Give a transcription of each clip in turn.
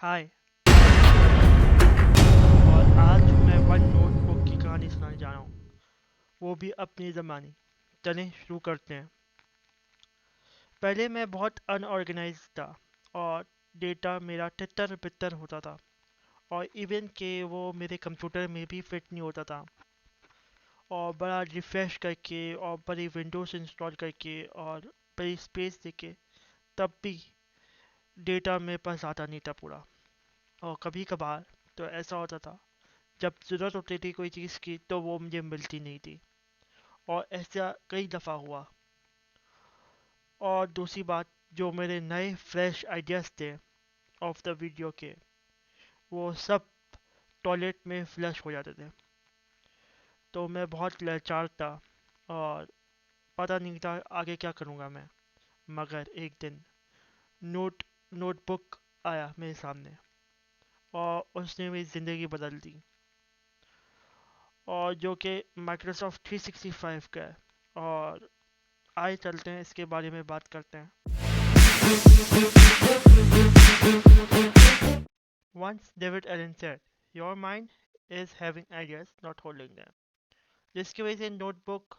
हाय। और आज मैं वन नोटबुक की कहानी सुनाने जा रहा हूँ, वो भी अपनी ज़बानी। चलें शुरू करते हैं। पहले मैं बहुत अनऑर्गेनाइज था और डेटा मेरा तितर बितर होता था, और इवन के वो मेरे कंप्यूटर में भी फिट नहीं होता था। और बड़ा रिफ्रेश करके और बड़ी विंडोज इंस्टॉल करके और बड़ी स्पेस देके तब भी डेटा मेरे पास आता नहीं था पूरा। और कभी कभार तो ऐसा होता था, जब ज़रूरत होती थी कोई चीज़ की तो वो मुझे मिलती नहीं थी। और ऐसा कई दफ़ा हुआ। और दूसरी बात, जो मेरे नए फ्रेश आइडियाज़ थे ऑफ द वीडियो के, वो सब टॉयलेट में फ्लश हो जाते थे। तो मैं बहुत लाचार था और पता नहीं था आगे क्या करूँगा मैं। मगर एक दिन नोट नोटबुक आया मेरे सामने, और उसने मेरी ज़िंदगी बदल दी। और जो कि माइक्रोसॉफ्ट 365 का है। और आइए चलते हैं इसके बारे में बात करते हैं। Once David Allen said, "Your mind is having ideas, not holding them." जिसकी वजह से नोटबुक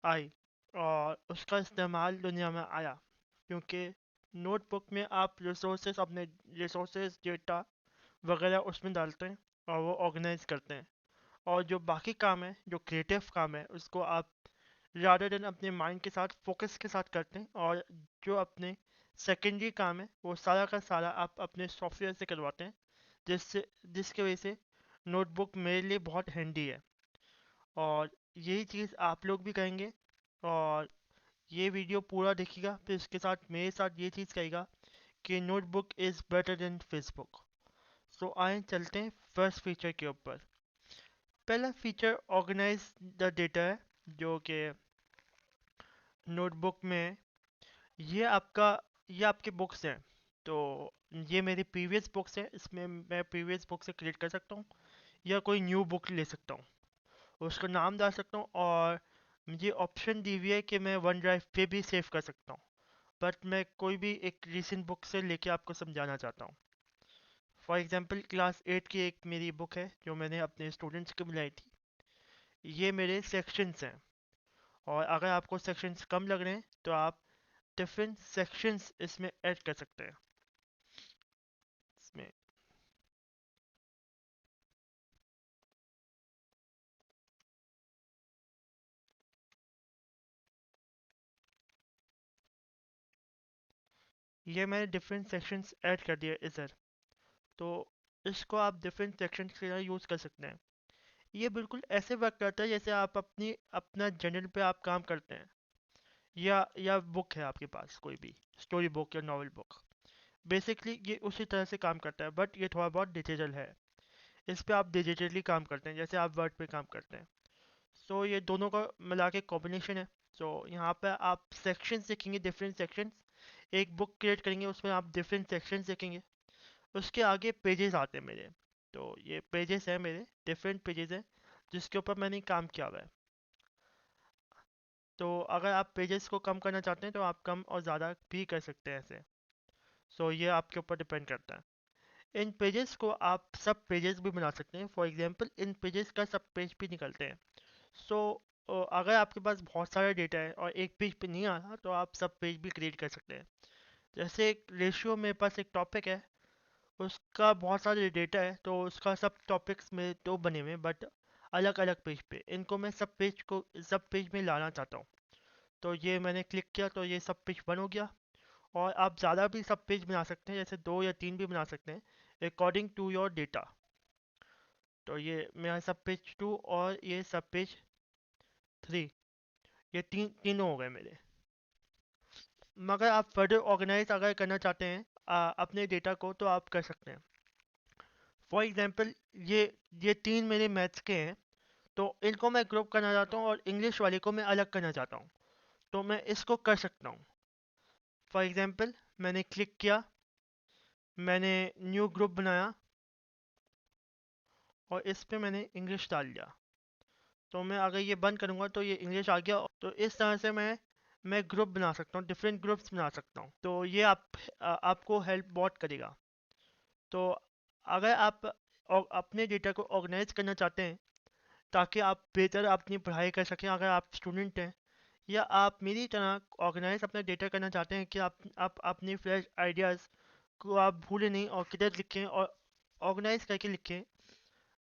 आई और उसका इस्तेमाल दुनिया में आया, क्योंकि नोटबुक में आप रिसोर्सेज, अपने रिसोर्सेज, डेटा वगैरह उसमें डालते हैं और वो ऑर्गेनाइज करते हैं। और जो बाकी काम है, जो क्रिएटिव काम है, उसको आप ज़्यादा दिन अपने माइंड के साथ फोकस के साथ करते हैं। और जो अपने सेकेंडरी काम है वो सारा का सारा आप अपने सॉफ्टवेयर से करवाते हैं, जिससे जिसकी वजह से नोटबुक मेरे लिए बहुत हैंडी है। और यही चीज़ आप लोग भी करेंगे। और ये वीडियो पूरा देखिएगा, फिर इसके साथ मेरे साथ ये चीज़ करेगा कि notebook is better than Facebook. So आए चलते हैं फर्स्ट फीचर के ऊपर। पहला फीचर ऑर्गेनाइज द डेटा है, जो कि नोटबुक में ये आपका ये आपके बुक्स हैं। तो ये मेरी प्रीवियस बुक्स हैं, इसमें मैं प्रीवियस बुक से क्रिएट कर सकता हूँ या कोई न्यू बुक ले सकता हूँ, उसका नाम डाल सकता हूँ। और मुझे ऑप्शन दी हुई है कि मैं वन ड्राइव पे भी सेव कर सकता हूँ। बट मैं कोई भी एक रीसेंट बुक से लेके आपको समझाना चाहता हूँ। फॉर एग्जांपल क्लास 8 की एक मेरी बुक है जो मैंने अपने स्टूडेंट्स को मिलाई थी। ये मेरे सेक्शंस हैं। और अगर आपको सेक्शंस कम लग रहे हैं तो आप डिफरेंट सेक्शंस इसमें ऐड कर सकते हैं। इसमें ये मैंने डिफरेंट सेक्शंस ऐड कर दिया इधर। तो इसको आप डिफरेंट सेक्शंस के लिए यूज़ कर सकते हैं। ये बिल्कुल ऐसे वर्क करता है जैसे आप अपना जर्नल पे आप काम करते हैं, या बुक है आपके पास कोई भी स्टोरी बुक या नॉवल बुक। बेसिकली ये उसी तरह से काम करता है, बट ये थोड़ा बहुत डिजिटल है। इस पे आप डिजिटली काम करते हैं जैसे आप वर्ड पे काम करते हैं। सो ये दोनों का मिला के कॉम्बिनेशन है। सो यहाँ पे आप सेक्शंस देखेंगे, डिफरेंट सेक्शंस। एक बुक क्रिएट करेंगे, उसमें आप डिफरेंट सेक्शंस देखेंगे। उसके आगे पेजेस आते हैं मेरे। तो ये पेजेस हैं मेरे, डिफरेंट पेजेस हैं जिसके ऊपर मैंने काम किया हुआ है। तो अगर आप पेजेस को कम करना चाहते हैं तो आप कम और ज़्यादा भी कर सकते हैं ऐसे। सो ये आपके ऊपर डिपेंड करता है। इन पेजेस को आप सब पेजेस भी बना सकते हैं। फॉर एग्जांपल इन पेजेस का सब पेज भी निकलते हैं। सो अगर आपके पास बहुत सारा डेटा है और एक पेज पे नहीं आ रहा तो आप सब पेज भी क्रिएट कर सकते हैं। जैसे एक रेशियो, मेरे पास एक टॉपिक है, उसका बहुत सारे डेटा है, तो उसका सब टॉपिक्स में तो बने हुए हैं, बट अलग अलग पेज पे इनको मैं सब पेज में लाना चाहता हूँ। तो ये मैंने क्लिक किया तो ये सब पेज बन हो गया। और आप ज़्यादा भी सब पेज बना सकते हैं, जैसे 2 या 3 भी बना सकते हैं अकॉर्डिंग टू योर डेटा। तो ये मेरा सब पेज 2 और ये सब पेज 3, ये तीनों हो गए मेरे। मगर आप फर्दर ऑर्गेनाइज अगर करना चाहते हैं अपने डेटा को, तो आप कर सकते हैं। फॉर एग्जांपल ये 3 मेरे मैथ्स के हैं, तो इनको मैं ग्रुप करना चाहता हूँ और इंग्लिश वाले को मैं अलग करना चाहता हूँ। तो मैं इसको कर सकता हूँ। फॉर एग्जांपल मैंने क्लिक किया, मैंने न्यू ग्रुप बनाया और इस पे मैंने इंग्लिश डाल दिया। तो मैं अगर ये बंद करूँगा तो ये इंग्लिश आ गया। तो इस तरह से मैं ग्रुप बना सकता हूँ, डिफरेंट ग्रुप्स बना सकता हूँ। तो ये आपको हेल्प बहुत करेगा। तो अगर आप अपने डेटा को ऑर्गेनाइज करना चाहते हैं ताकि आप बेहतर अपनी पढ़ाई कर सकें, अगर आप स्टूडेंट हैं या आप मेरी तरह ऑर्गेनाइज अपना डेटा करना चाहते हैं कि आप अपने फ्रेश आइडियाज़ को आप भूलें नहीं और किधर लिखें और ऑर्गेनाइज करके लिखें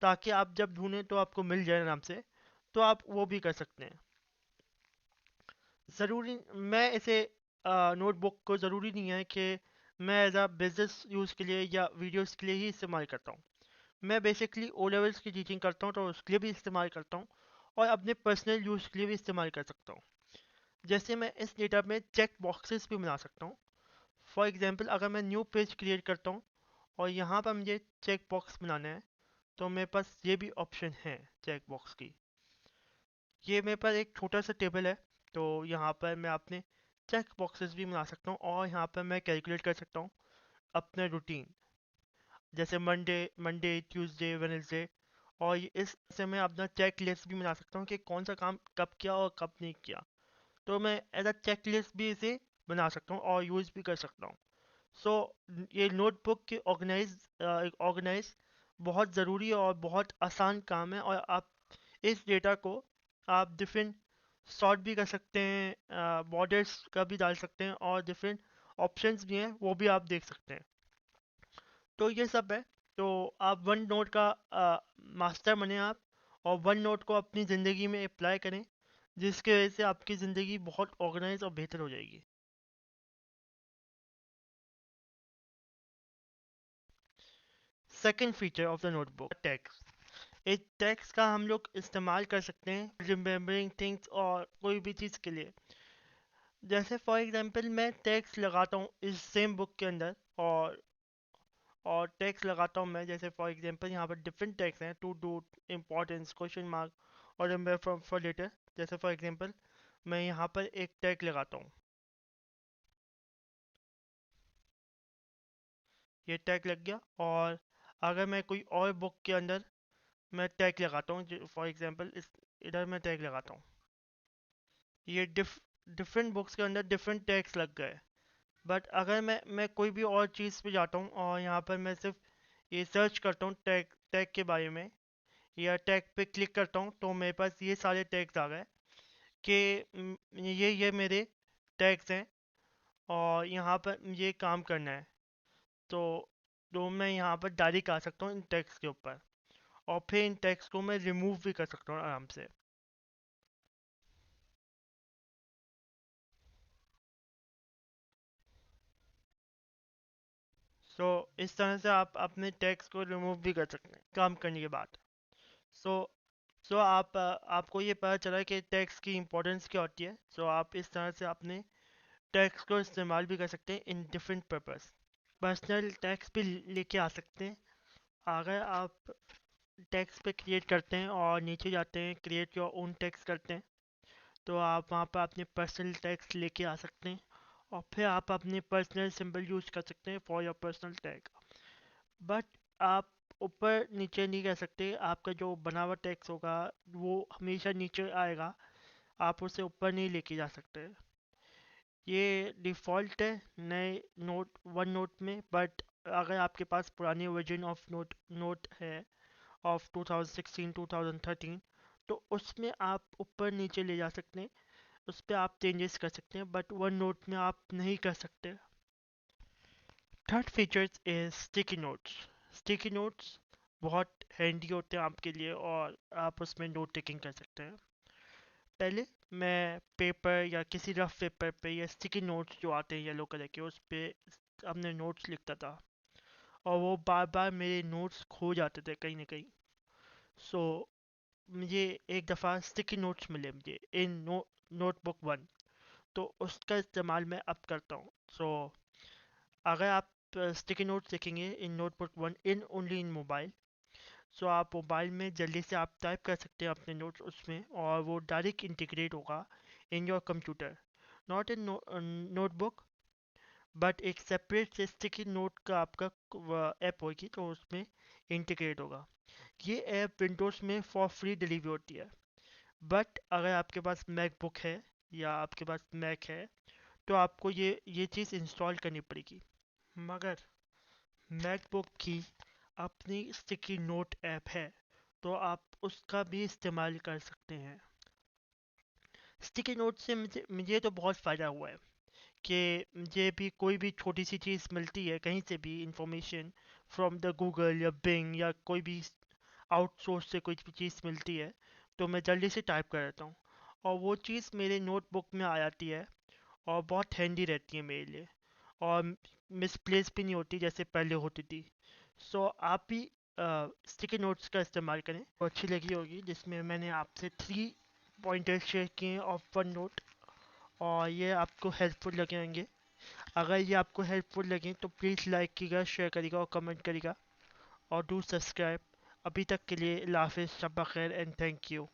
ताकि आप जब ढूंढें तो आपको मिल जाए आराम से, तो आप वो भी कर सकते हैं। ज़रूरी मैं इसे नोटबुक को ज़रूरी नहीं है कि मैं एज अ बिजनेस यूज़ के लिए या वीडियोस के लिए ही इस्तेमाल करता हूँ। मैं बेसिकली ओ लेवल्स की टीचिंग करता हूँ तो उसके लिए भी इस्तेमाल करता हूँ और अपने पर्सनल यूज़ के लिए भी इस्तेमाल कर सकता हूँ। जैसे मैं इस डेटा में चेक बॉक्सेस भी बना सकता हूँ। फॉर एग्जांपल अगर मैं न्यू पेज क्रिएट करता हूँ और यहाँ पर मुझे चेक बॉक्स बनाना है तो मेरे पास ये भी ऑप्शन है चेक बॉक्स की। ये मेरे पास एक छोटा सा टेबल है तो यहाँ पर मैं अपने चेक बॉक्सेस भी बना सकता हूँ और यहाँ पर मैं कैलकुलेट कर सकता हूँ अपना रूटीन, जैसे मंडे मंडे ट्यूसडे वेडनेसडे। और इस से मैं अपना चेक लिस्ट भी बना सकता हूँ कि कौन सा काम कब किया और कब नहीं किया। तो मैं एज अ चेक लिस्ट भी इसे बना सकता हूँ और यूज़ भी कर सकता हूँ। सो ये नोटबुक के ऑर्गेनाइज बहुत ज़रूरी और बहुत आसान काम है और आप इस डेटा को आप डिफरेंट सॉर्ट भी कर सकते हैं, बॉर्डर्स का भी डाल सकते हैं और डिफरेंट ऑप्शंस भी हैं वो भी आप देख सकते हैं। तो ये सब है। तो आप वन नोट का मास्टर बने आप और वन नोट को अपनी ज़िंदगी में अप्लाई करें जिसकी वजह से आपकी ज़िंदगी बहुत ऑर्गेनाइज और बेहतर हो जाएगी। Second feature of the notebook, text. एक टेक्स्ट का हम लोग इस्तेमाल कर सकते हैं रिमेम्बरिंग थिंग्स और कोई भी चीज़ के लिए। जैसे फॉर एग्जांपल मैं टेक्स्ट लगाता हूँ इस सेम बुक के अंदर और टेक्स्ट लगाता हूँ मैं, जैसे फॉर एग्जांपल यहाँ पर डिफरेंट टेक्स्ट हैं, to do, importance, question mark और रिमेम्बर फ्रॉम फॉर लेटर। जैसे फॉर एग्जांपल मैं यहाँ पर एक टैग लगाता हूँ, ये टैग लग गया। और अगर मैं कोई और बुक के अंदर मैं टैग लगाता हूँ, फॉर एग्जांपल इस इधर मैं टैग लगाता हूँ, ये डिफरेंट बुक्स के अंदर डिफरेंट टैग्स लग गए। बट अगर मैं कोई भी और चीज़ पे जाता हूँ और यहाँ पर मैं सिर्फ ये सर्च करता हूँ टैग टैग के बारे में या टैग पे क्लिक करता हूँ तो मेरे पास ये सारे टैग्स आ गए कि ये मेरे टैग्स हैं और यहाँ पर ये काम करना है। तो मैं यहाँ पर डायरेक्ट आ सकता हूँ इन टैग्स के ऊपर और फिर इन टैग्स को मैं रिमूव भी कर सकता हूँ आराम से। सो इस तरह से आप अपने टैग्स को रिमूव भी कर सकते हैं काम करने के बाद। सो आपको ये पता चला कि टैक्स की इम्पोर्टेंस क्या होती है। आप इस तरह से अपने टैक्स को इस्तेमाल भी कर सकते हैं in different purpose. Personal tax भी लेके आ सकते हैं। अगर आप टैक्स पे क्रिएट करते हैं और नीचे जाते हैं क्रिएट योर ओन टैक्स करते हैं तो आप वहाँ पर अपने पर्सनल टैक्स लेके आ सकते हैं और फिर आप अपने पर्सनल सिंबल यूज़ कर सकते हैं for your personal tag. But आप ऊपर नीचे नहीं कर सकते, आपका जो बना हुआ टैक्स होगा वो हमेशा नीचे आएगा, आप उसे ऊपर नहीं लेके जा सकते। ये डिफ़ॉल्ट है नए नोट वन नोट में। बट अगर आपके पास पुरानी वर्जन ऑफ नोट है ऑफ 2016 2013 तो उसमें आप ऊपर नीचे ले जा सकते हैं, उस पर आप चेंजेस कर सकते हैं बट वन नोट में आप नहीं कर सकते। Third features is sticky notes. Sticky notes बहुत हैंडी होते हैं आपके लिए और आप उसमें नोट टेकिंग कर सकते हैं। पहले मैं पेपर या किसी रफ पेपर पे या स्टिकी नोट्स जो आते हैं येलो कलर के उस पे अपने नोट्स लिखता था और वो बार बार मेरे नोट्स खो जाते थे कहीं ना कहीं। सो मुझे एक दफ़ा स्टिकी नोट्स मिले मुझे इन नोटबुक वन, तो उसका इस्तेमाल मैं अब करता हूँ। अगर आप स्टिकी नोट्स लिखेंगे in notebook one in only in mobile, आप मोबाइल में जल्दी से आप टाइप कर सकते हैं अपने नोट्स उसमें और वो डायरेक्ट इंटीग्रेट होगा in your computer, not in notebook but एक सेपरेट से स्टिकी नोट का आपका ऐप होगी तो उसमें इंटीग्रेट होगा। ये ऐप विंडोज़ में फॉर फ्री डिलीवरी होती है। बट अगर आपके पास मैकबुक है या आपके पास मैक है तो आपको ये चीज़ इंस्टॉल करनी पड़ेगी। मगर मैकबुक की अपनी स्टिकी नोट ऐप है, तो आप उसका भी इस्तेमाल कर सकते हैं। स्टिकी नोट से मुझे मुझे तो बहुत फ़ायदा हुआ है कि मुझे भी कोई भी छोटी सी चीज़ मिलती है कहीं से भी इंफॉर्मेशन, फ्रॉम द गूगल या बिंग या कोई भी आउटसोर्स से कोई भी चीज़ मिलती है, तो मैं जल्दी से टाइप कर देता हूँ और वो चीज़ मेरे नोटबुक में आ जाती है और बहुत हैंडी रहती है मेरे लिए, और मिसप्लेस भी नहीं होती जैसे पहले होती थी। सो आप भी स्टिकी नोट्स का इस्तेमाल करें, वो अच्छी लगी होगी, जिसमें मैंने आपसे 3 पॉइंटर्स शेयर किए ऑफ वन नोट, और ये आपको हेल्पफुल लगे होंगे। अगर ये आपको हेल्पफुल लगे तो प्लीज़ लाइक कीजिएगा, शेयर करिएगा और कमेंट करिएगा, और डू सब्सक्राइब। अभी तक के लिए अल्लाह हाफिज़, शब बख़ैर एंड थैंक यू।